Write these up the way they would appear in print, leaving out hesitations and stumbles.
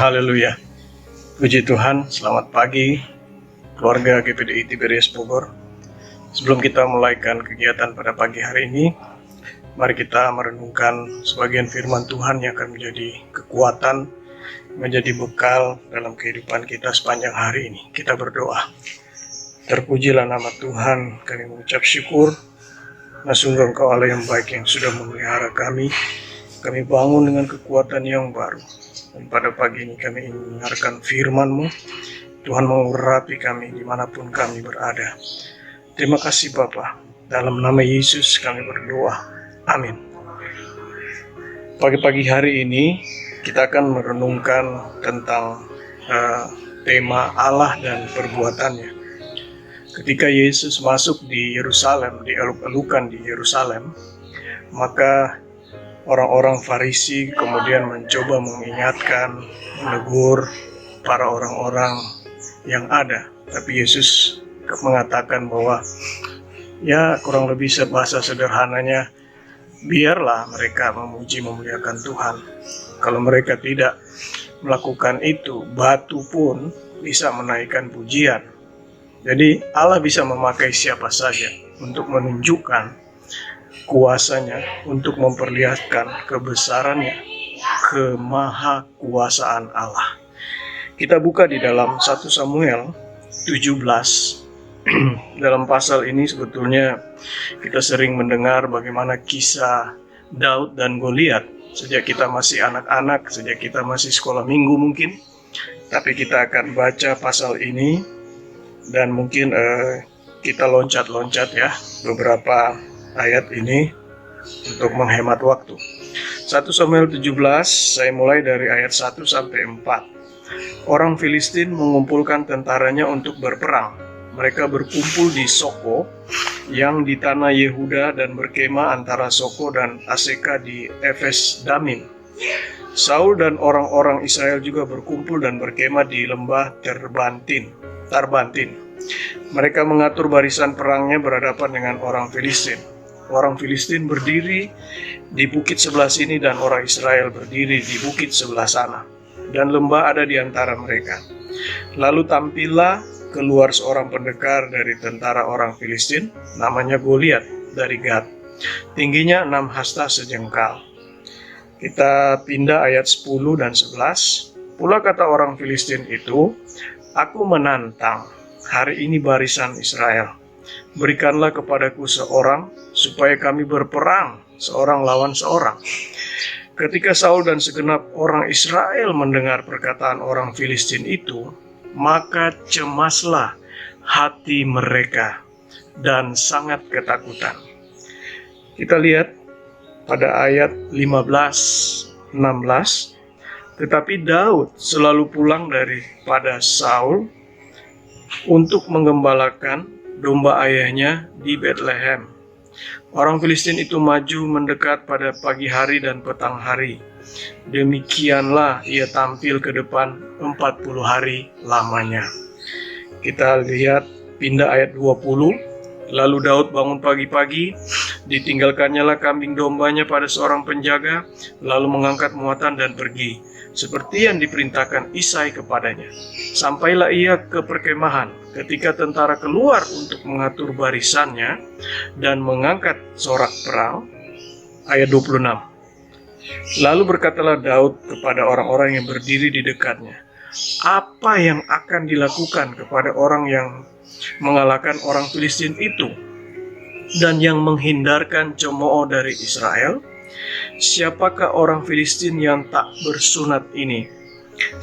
Haleluya. Puji Tuhan, selamat pagi keluarga GPDI Tiberias Bogor. Sebelum kita mulaikan kegiatan pada pagi hari ini, mari kita merenungkan sebagian firman Tuhan yang akan menjadi kekuatan, menjadi bekal dalam kehidupan kita sepanjang hari ini. Kita berdoa. Terpujilah nama Tuhan, kami mengucap syukur. Nah, sungguh Engkau Allah yang baik yang sudah memelihara kami. Kami bangun dengan kekuatan yang baru. Dan pada pagi ini kami ingin mendengarkan firman-Mu. Tuhan mengurapi kami dimanapun kami berada. Terima kasih Bapa. Dalam nama Yesus kami berdoa. Amin. Pagi-pagi hari ini kita akan merenungkan tentang tema Allah dan perbuatannya. Ketika Yesus masuk di Yerusalem, dieluk-elukan di Yerusalem, maka orang-orang Farisi kemudian mencoba mengingatkan, menegur para orang-orang yang ada. Tapi Yesus mengatakan bahwa ya kurang lebih bahasa sederhananya, biarlah mereka memuji memuliakan Tuhan. Kalau mereka tidak melakukan itu, batu pun bisa menaikkan pujian. Jadi Allah bisa memakai siapa saja untuk menunjukkan kuasanya, untuk memperlihatkan kebesarannya, kemahakuasaan Allah. Kita buka di dalam 1 Samuel 17. Dalam pasal ini sebetulnya kita sering mendengar bagaimana kisah Daud dan Goliat sejak kita masih anak-anak, sejak kita masih sekolah minggu mungkin. Tapi kita akan baca pasal ini dan mungkin kita loncat-loncat ya beberapa ayat ini untuk menghemat waktu. 1 Samuel 17, saya mulai dari ayat 1 sampai 4. Orang Filistin mengumpulkan tentaranya untuk berperang. Mereka berkumpul di Soko yang di tanah Yehuda dan berkemah antara Soko dan Aseka di Efes Damim. Saul dan orang-orang Israel juga berkumpul dan berkemah di lembah Tarbantin. Mereka mengatur barisan perangnya berhadapan dengan orang Filistin. Orang Filistin berdiri di bukit sebelah sini dan orang Israel berdiri di bukit sebelah sana. Dan lembah ada di antara mereka. Lalu tampillah keluar seorang pendekar dari tentara orang Filistin, namanya Goliat dari Gat. Tingginya 6 hasta sejengkal. Kita pindah ayat 10 dan 11. Pula kata orang Filistin itu, aku menantang hari ini barisan Israel. Berikanlah kepadaku seorang, supaya kami berperang seorang lawan seorang. Ketika Saul dan segenap orang Israel mendengar perkataan orang Filistin itu, maka cemaslah hati mereka dan sangat ketakutan. Kita lihat pada ayat 15-16, tetapi Daud selalu pulang daripada Saul untuk menggembalakan domba ayahnya di Bethlehem. Orang Filistin itu maju mendekat pada pagi hari dan petang hari. Demikianlah ia tampil ke depan 40 hari lamanya. Kita lihat pindah ayat 20. Lalu Daud bangun pagi-pagi, ditinggalkannya lah kambing dombanya pada seorang penjaga, lalu mengangkat muatan dan pergi, seperti yang diperintahkan Isai kepadanya. Sampailah ia ke perkemahan, ketika tentara keluar untuk mengatur barisannya dan mengangkat sorak perang. Ayat 26. Lalu berkatalah Daud kepada orang-orang yang berdiri di dekatnya, apa yang akan dilakukan kepada orang yang mengalahkan orang Filistin itu dan yang menghindarkan cemooh dari Israel? Siapakah orang Filistin yang tak bersunat ini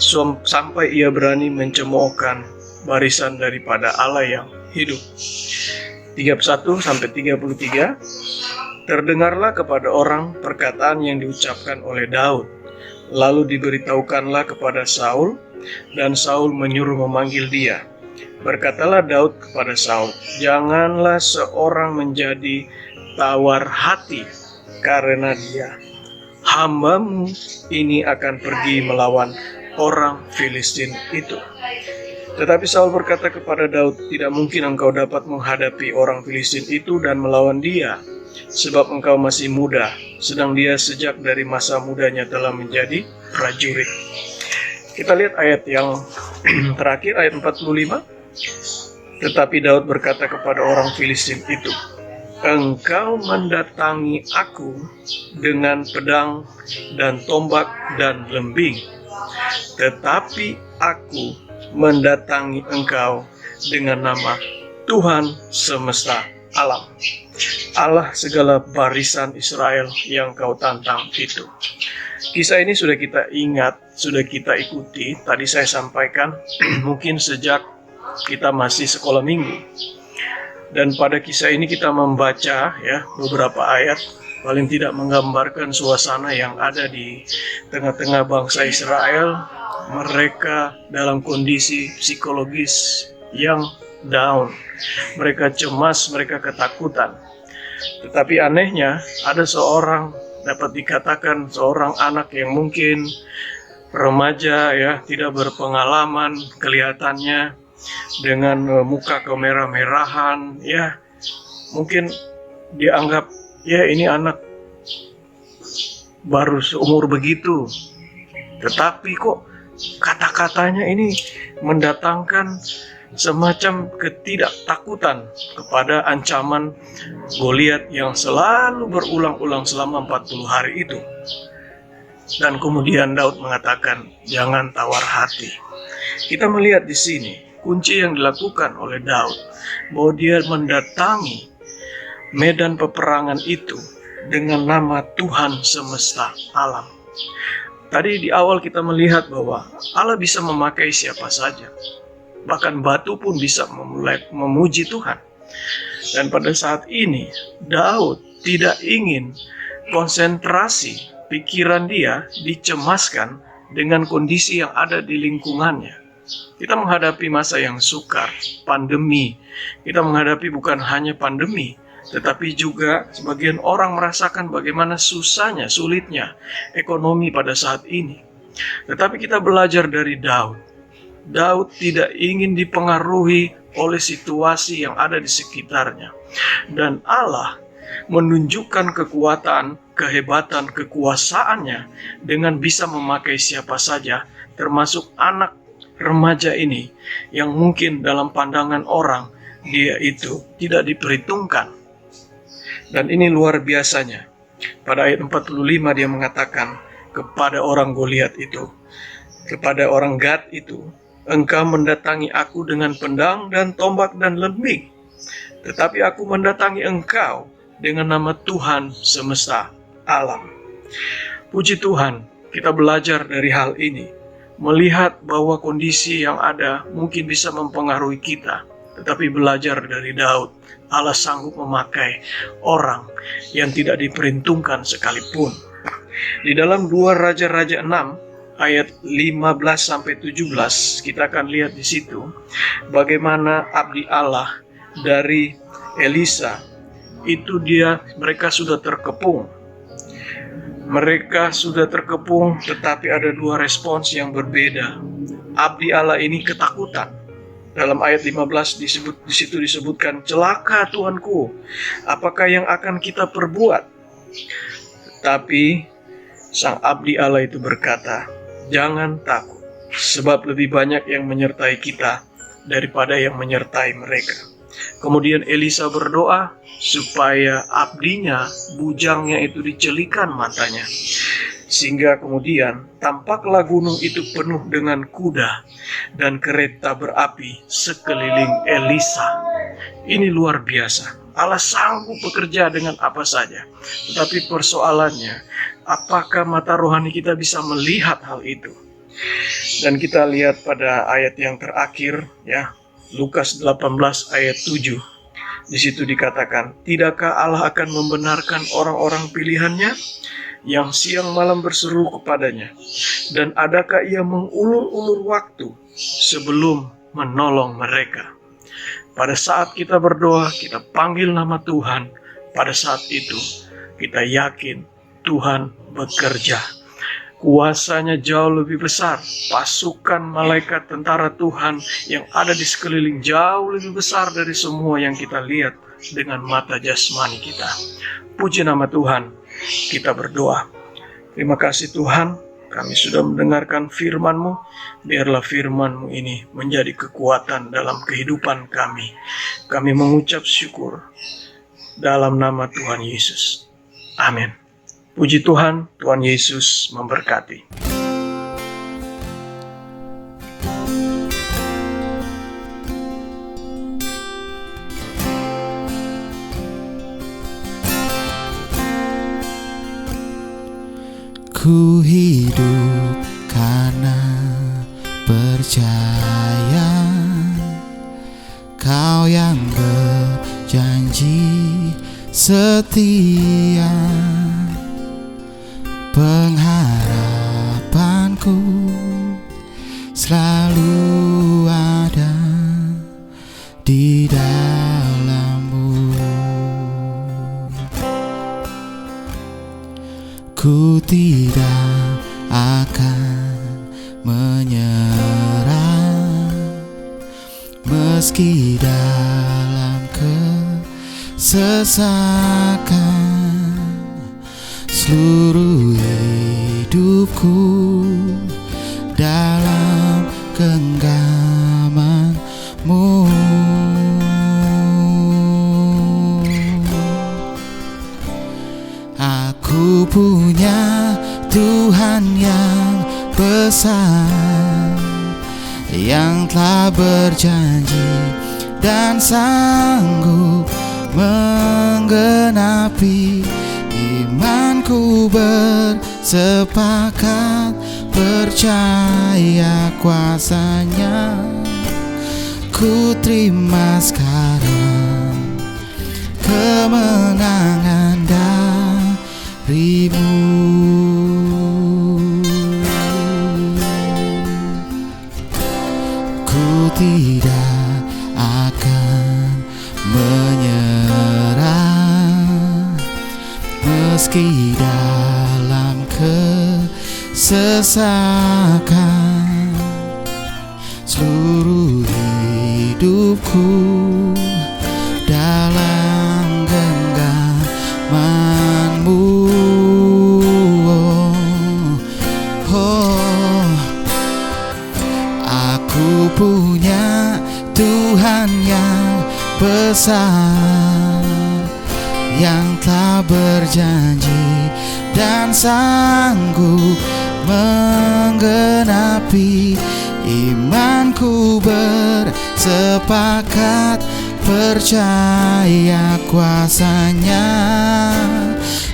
sampai ia berani mencemoohkan barisan daripada Allah yang hidup? 31-33. Terdengarlah kepada orang perkataan yang diucapkan oleh Daud. Lalu diberitahukanlah kepada Saul, dan Saul menyuruh memanggil dia. Berkatalah Daud kepada Saul, janganlah seorang menjadi tawar hati karena dia. Hambamu ini akan pergi melawan orang Filistin itu. Tetapi Saul berkata kepada Daud, tidak mungkin engkau dapat menghadapi orang Filistin itu dan melawan dia, sebab engkau masih muda, sedang dia sejak dari masa mudanya telah menjadi prajurit. Kita lihat ayat yang terakhir, ayat 45. Tetapi Daud berkata kepada orang Filistin itu, "Engkau mendatangi aku dengan pedang dan tombak dan lembing, tetapi aku mendatangi engkau dengan nama Tuhan semesta alam, Allah segala barisan Israel yang kau tantang itu." Kisah ini sudah kita ingat, sudah kita ikuti. Tadi saya sampaikan mungkin sejak kita masih sekolah minggu. Dan pada kisah ini kita membaca ya beberapa ayat, paling tidak menggambarkan suasana yang ada di tengah-tengah bangsa Israel. Mereka dalam kondisi psikologis yang down. Mereka cemas, mereka ketakutan. Tetapi anehnya ada seorang, dapat dikatakan seorang anak yang mungkin remaja ya, tidak berpengalaman kelihatannya, dengan muka kemerah-merahan ya, mungkin dianggap ya ini anak baru seumur begitu, tetapi kok kata-katanya ini mendatangkan semacam ketidaktakutan kepada ancaman Goliat yang selalu berulang-ulang selama 40 hari itu. Dan kemudian Daud mengatakan, "Jangan tawar hati." Kita melihat di sini kunci yang dilakukan oleh Daud, bahwa dia mendatangi medan peperangan itu dengan nama Tuhan semesta alam. Tadi di awal kita melihat bahwa Allah bisa memakai siapa saja. Bahkan batu pun bisa memuji Tuhan. Dan pada saat ini Daud tidak ingin konsentrasi pikiran dia dicemaskan dengan kondisi yang ada di lingkungannya. Kita menghadapi masa yang sukar, pandemi. Kita menghadapi bukan hanya pandemi, tetapi juga sebagian orang merasakan bagaimana susahnya, sulitnya ekonomi pada saat ini. Tetapi kita belajar dari Daud. Daud tidak ingin dipengaruhi oleh situasi yang ada di sekitarnya. Dan Allah menunjukkan kekuatan, kehebatan, kekuasaannya dengan bisa memakai siapa saja, termasuk anak remaja ini yang mungkin dalam pandangan orang dia itu tidak diperhitungkan. Dan ini luar biasanya. Pada ayat 45 dia mengatakan kepada orang Goliat itu, kepada orang Gad itu, "Engkau mendatangi aku dengan pedang dan tombak dan lembing, tetapi aku mendatangi engkau dengan nama Tuhan semesta alam." Puji Tuhan, kita belajar dari hal ini, melihat bahwa kondisi yang ada mungkin bisa mempengaruhi kita, tetapi belajar dari Daud, Allah sanggup memakai orang yang tidak diperhitungkan sekalipun. Di dalam 2 Raja-Raja 6 ayat 15-17 kita akan lihat di situ bagaimana abdi Allah dari Elisa itu mereka sudah terkepung. Mereka sudah terkepung, tetapi ada 2 respons yang berbeda. Abdi Allah ini ketakutan. Dalam ayat 15 di situ disebutkan, "Celaka Tuanku, apakah yang akan kita perbuat?" Tetapi sang abdi Allah itu berkata, "Jangan takut, sebab lebih banyak yang menyertai kita daripada yang menyertai mereka." Kemudian Elisa berdoa supaya abdinya, bujangnya itu dicelikan matanya. Sehingga kemudian tampaklah gunung itu penuh dengan kuda dan kereta berapi sekeliling Elisa. Ini luar biasa. Allah sanggup bekerja dengan apa saja. Tetapi persoalannya, apakah mata rohani kita bisa melihat hal itu? Dan kita lihat pada ayat yang terakhir ya, Lukas 18 ayat 7. Di situ dikatakan, "Tidakkah Allah akan membenarkan orang-orang pilihannya yang siang malam berseru kepadanya? Dan adakah ia mengulur-ulur waktu sebelum menolong mereka?" Pada saat kita berdoa, kita panggil nama Tuhan. Pada saat itu, kita yakin Tuhan bekerja. Kuasanya jauh lebih besar. Pasukan malaikat tentara Tuhan yang ada di sekeliling jauh lebih besar dari semua yang kita lihat dengan mata jasmani kita. Puji nama Tuhan. Kita berdoa. Terima kasih Tuhan, kami sudah mendengarkan firman-Mu. Biarlah firman-Mu ini menjadi kekuatan dalam kehidupan kami. Kami mengucap syukur dalam nama Tuhan Yesus. Amin. Puji Tuhan, Tuhan Yesus memberkati. Ku hidup karena percaya Kau yang berjanji setia. Pengharapanku selalu ada di dalam-Mu. Ku tidak akan menyerah meski dalam kesesakan. Seluruh hidupku dalam genggaman-Mu. Aku punya Tuhan yang besar, yang telah berjanji dan sanggup menggenapi. Imanku bersepakat percaya kuasa-Nya. Ku terima sekarang kemenangan dari-Mu. Ku tidak akan menyerah meski dalam kesesakan. Seluruh hidupku dalam genggaman-Mu. Aku punya Tuhan yang besar, yang telah berjanji dan sanggup menggenapi. Imanku bersepakat percaya kuasa-Nya.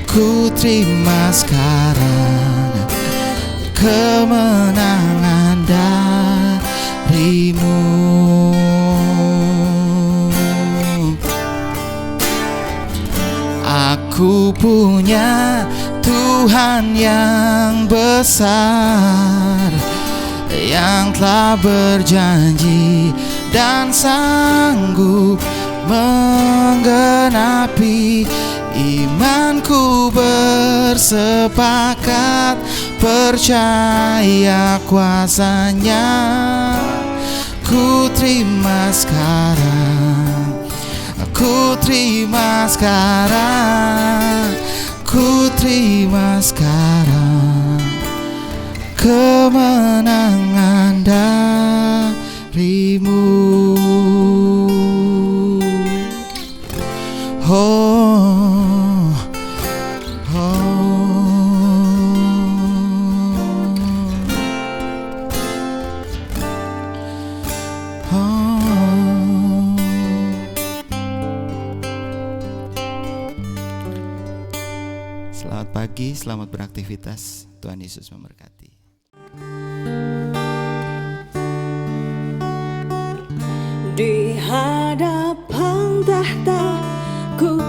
Ku terima sekarang kemenangan dari-Mu. Aku punya Tuhan yang besar, yang telah berjanji dan sanggup menggenapi. Imanku bersepakat percaya kuasa-Nya. Ku terima sekarang, ku terima sekarang, ku terima sekarang kemenangan dari-Mu. Oh, Selamat pagi, selamat beraktivitas. Tuhan Yesus memberkati. Di hadapan tahta ku